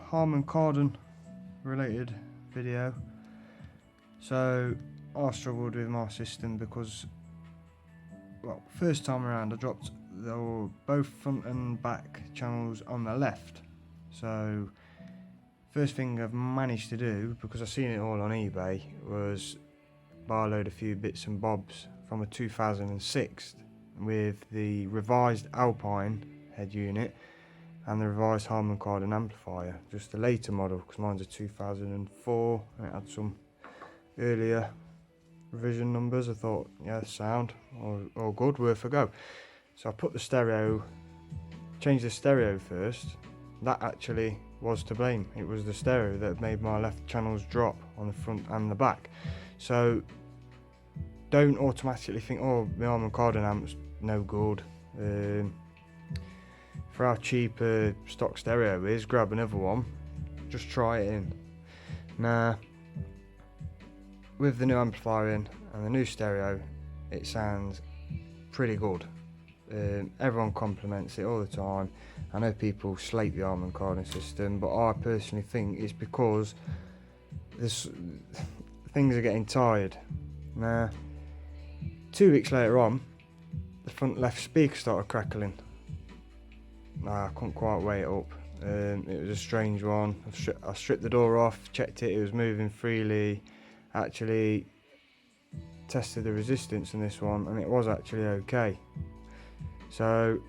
Harman Kardon related video. So I struggled with my system because, well, first time around I dropped both front and back channels on the left. So first thing I've managed to do, because I've seen it all on eBay, was buy a load of few bits and bobs from a 2006 with the revised Alpine head unit and the revised Harman Kardon amplifier, just the later model, because mine's a 2004 and it had some earlier revision numbers. I thought, yeah, sound all good, worth a go. So I put the stereo, changed the stereo first. That actually was to blame. It was the stereo that made my left channels drop on the front and the back. So don't automatically think, oh, my Harman Kardon amp's no good. For how cheap a stock stereo is, grab another one, just try it in. Now, with the new amplifier in and the new stereo, it sounds pretty good. Everyone compliments it all the time. I know people slate the Harman Kardon system, but I personally think it's because things are getting tired. Now, 2 weeks later on, the front left speaker started crackling. I couldn't quite weigh it up. It was a strange one. I stripped the door off, checked it was moving freely, actually tested the resistance in this one, and it was actually okay. So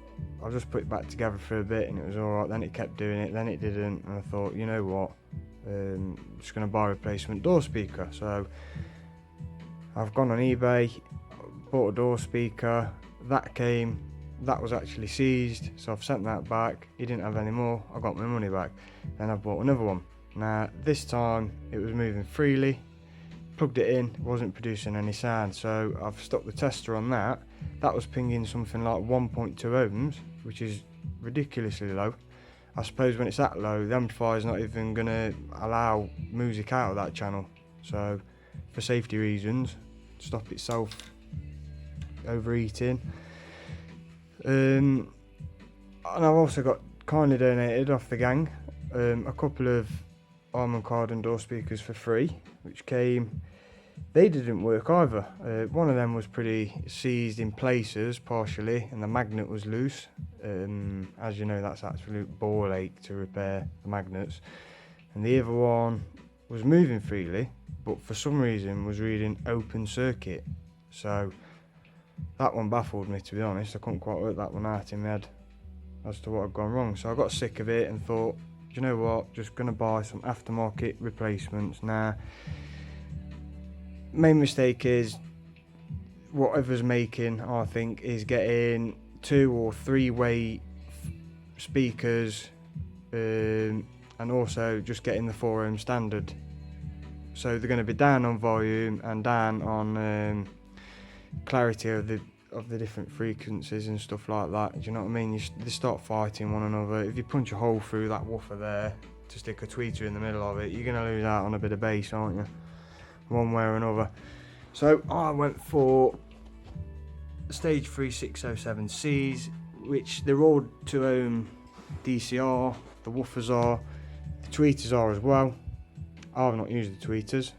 I just put it back together for a bit and it was alright. Then it kept doing it, then it didn't, and I thought, you know what, I'm just going to buy a replacement door speaker. So I've gone on eBay, bought a door speaker. That came, that was actually seized, so I've sent that back. He didn't have any more, I got my money back. Then I bought another one. Now this time it was moving freely, plugged it in, it wasn't producing any sound, so I've stopped the tester on that. That was pinging something like 1.2 ohms, which is ridiculously low. I suppose when it's that low, the amplifier's not even going to allow music out of that channel. So for safety reasons, stop itself overheating. And I've also got kindly donated off the gang a couple of Harman Kardon door speakers for free, which came. They didn't work either. One of them was pretty seized in places partially, and the magnet was loose. As you know, that's absolute ball ache to repair the magnets. And the other one was moving freely, but for some reason was reading open circuit. So that one baffled me, to be honest. I couldn't quite work that one out in my head as to what had gone wrong. So I got sick of it and thought, do you know what, just going to buy some aftermarket replacements. Now, main mistake is whatever's making, I think, is getting 2 or 3 way speakers, and also just getting the 4 ohm standard. So they're going to be down on volume and down on clarity of the different frequencies and stuff like that. Do you know what I mean? They start fighting one another. If you punch a hole through that woofer there to stick a tweeter in the middle of it, you're going to lose out on a bit of bass, aren't you? One way or another. So I went for stage 3 607Cs, which they're all 2 ohm DCR. The woofers are, the tweeters are as well. I've not used the tweeters.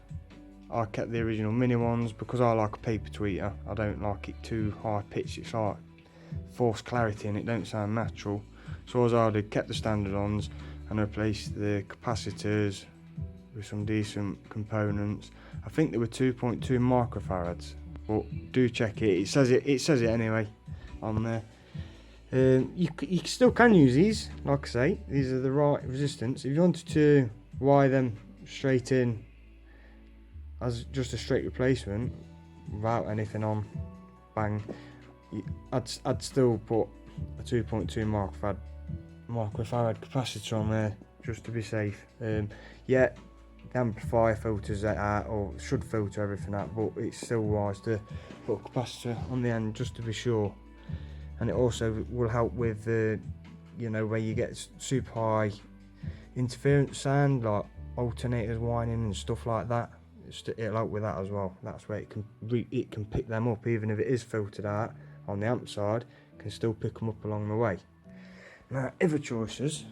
I kept the original mini ones because I like a paper tweeter. I don't like it too high pitched. It's like forced clarity and it don't sound natural. So as I did, kept the standard ons and replaced the capacitors with some decent components. I think they were 2.2 microfarads, but do check it. It says it anyway on there. You still can use these. Like I say, these are the right resistance. If you wanted to wire them straight in as just a straight replacement without anything on, bang, I'd still put a 2.2 microfarad capacitor on there just to be safe. Yeah, the amplifier filters that out, or should filter everything out, but it's still wise to put a capacitor on the end just to be sure. And it also will help with the, you know, where you get super high interference sound, like alternators whining and stuff like that. It'll help with that as well. That's where it can pick them up, even if it is filtered out on the amp side, it can still pick them up along the way. Now, other choices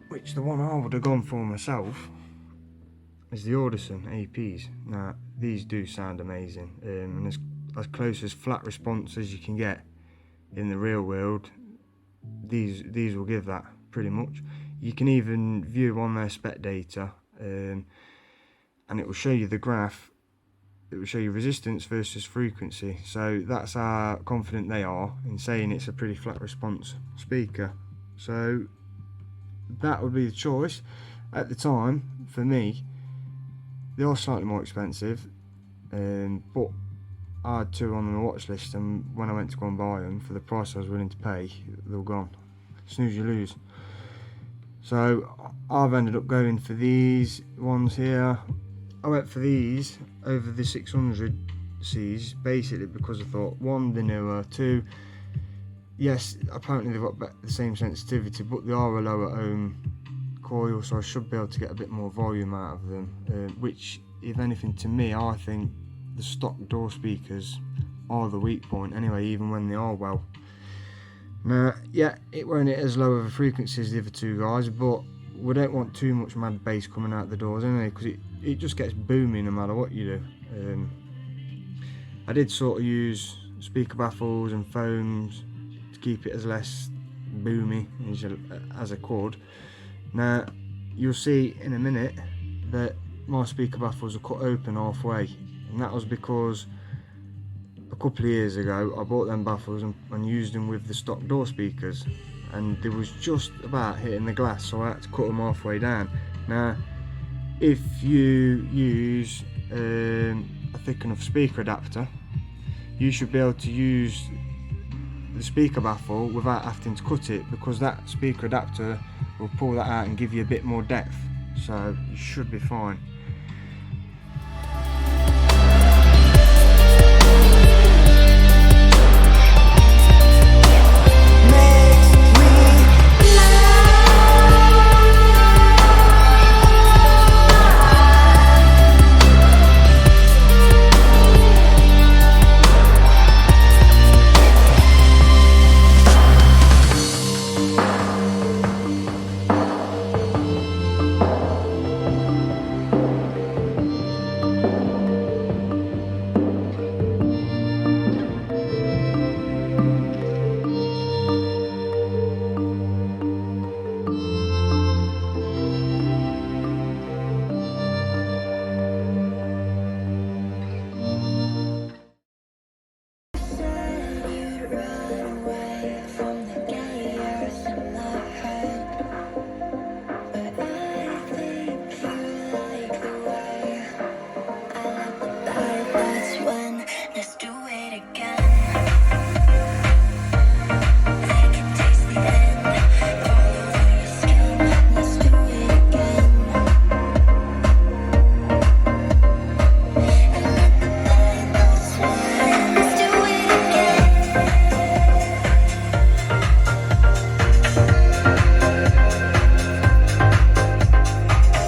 which the one I would have gone for myself is the Audison APs. Now these do sound amazing, and as close as flat response as you can get in the real world, these will give that pretty much. You can even view on their spec data, and it will show you the graph. It will show you resistance versus frequency, so that's how confident they are in saying it's a pretty flat response speaker. So that would be the choice. At the time, for me, they are slightly more expensive, but I had two on the watch list, and when I went to go and buy them for the price I was willing to pay, they were gone. Snooze you lose. So I've ended up going for these ones here. I went for these over the 600Cs basically because I thought, one, they're newer, two, yes, apparently they've got the same sensitivity, but they are a lower ohm coil, so I should be able to get a bit more volume out of them, which, if anything, to me, I think the stock door speakers are the weak point anyway, even when they are well. Now, yeah, it won't hit as low of a frequency as the other two guys, but we don't want too much mad bass coming out the doors anyway, because it just gets booming no matter what you do. I did sort of use speaker baffles and foams to keep it as less boomy as I could. Now you'll see in a minute that my speaker baffles are cut open halfway, and that was because a couple of years ago I bought them baffles and used them with the stock door speakers, and they was just about hitting the glass, so I had to cut them halfway down. Now if you use a thick enough speaker adapter, you should be able to use the speaker baffle without having to cut it, because that speaker adapter will pull that out and give you a bit more depth, so you should be fine.